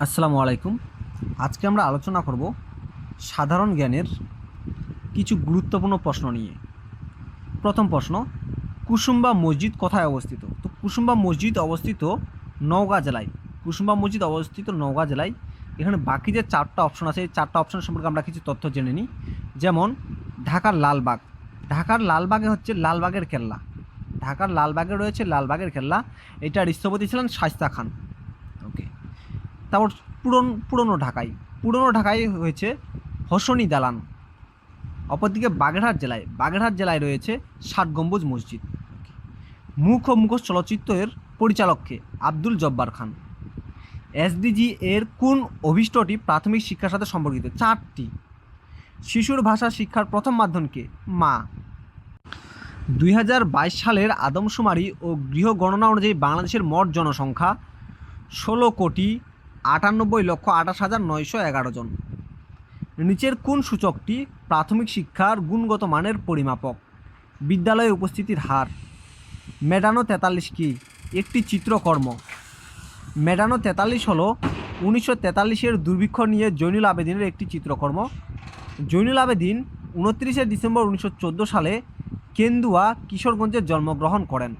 আসসালামু আলাইকুম। আজকে আমরা আলোচনা করব সাধারণ জ্ঞানের কিছু গুরুত্বপূর্ণ প্রশ্ন নিয়ে। প্রথম প্রশ্ন, কুসুম্বা মসজিদ কোথায় অবস্থিত? তো কুসুম্বা মসজিদ অবস্থিত নওগাঁ জেলায়। কুসুম্বা মসজিদ অবস্থিত নওগাঁ জেলায়। এখানে বাকি যে চারটা অপশন আছে, এই চারটা অপশন সম্পর্কে আমরা কিছু তথ্য জেনে নিই। যেমন ঢাকার লালবাগ। ঢাকার লালবাগে হচ্ছে লালবাগের কেল্লা। ঢাকার লালবাগে রয়েছে লালবাগের কেল্লা। এটার স্থপতি ছিলেন শায়েস্তা খান। ওকে। তারপর পুরনো ঢাকায় হয়েছে হোসনি দালান। অপরদিকে বাগেরহাট জেলায় রয়েছে ষাট গম্বুজ মসজিদ। মুখ ও মুখোশ চলচ্চিত্রের পরিচালককে আব্দুল জব্বার খান। এসডিজি এর কোন অভিষ্টটি প্রাথমিক শিক্ষার সাথে সম্পর্কিত? চারটি। শিশুর ভাষা শিক্ষার প্রথম মাধ্যমকে মা। 2022 সালের আদমশুমারি ও গৃহ গণনা অনুযায়ী বাংলাদেশের মোট জনসংখ্যা 16,98,28,911 জন। নিচের কোন সূচকটি প্রাথমিক শিক্ষার গুণগত মানের পরিমাপক? বিদ্যালয়ে উপস্থিতির হার। মেডানো 43 কি? একটি চিত্রকর্ম। মেডানো 43 হলো 1943-এর দুর্ভিক্ষ নিয়ে জৈনুল আবেদিনের একটি চিত্রকর্ম। জৈনুল আবেদিন 29 ডিসেম্বর 1914 সালে কেন্দুয়া কিশোরগঞ্জে জন্মগ্রহণ করেন।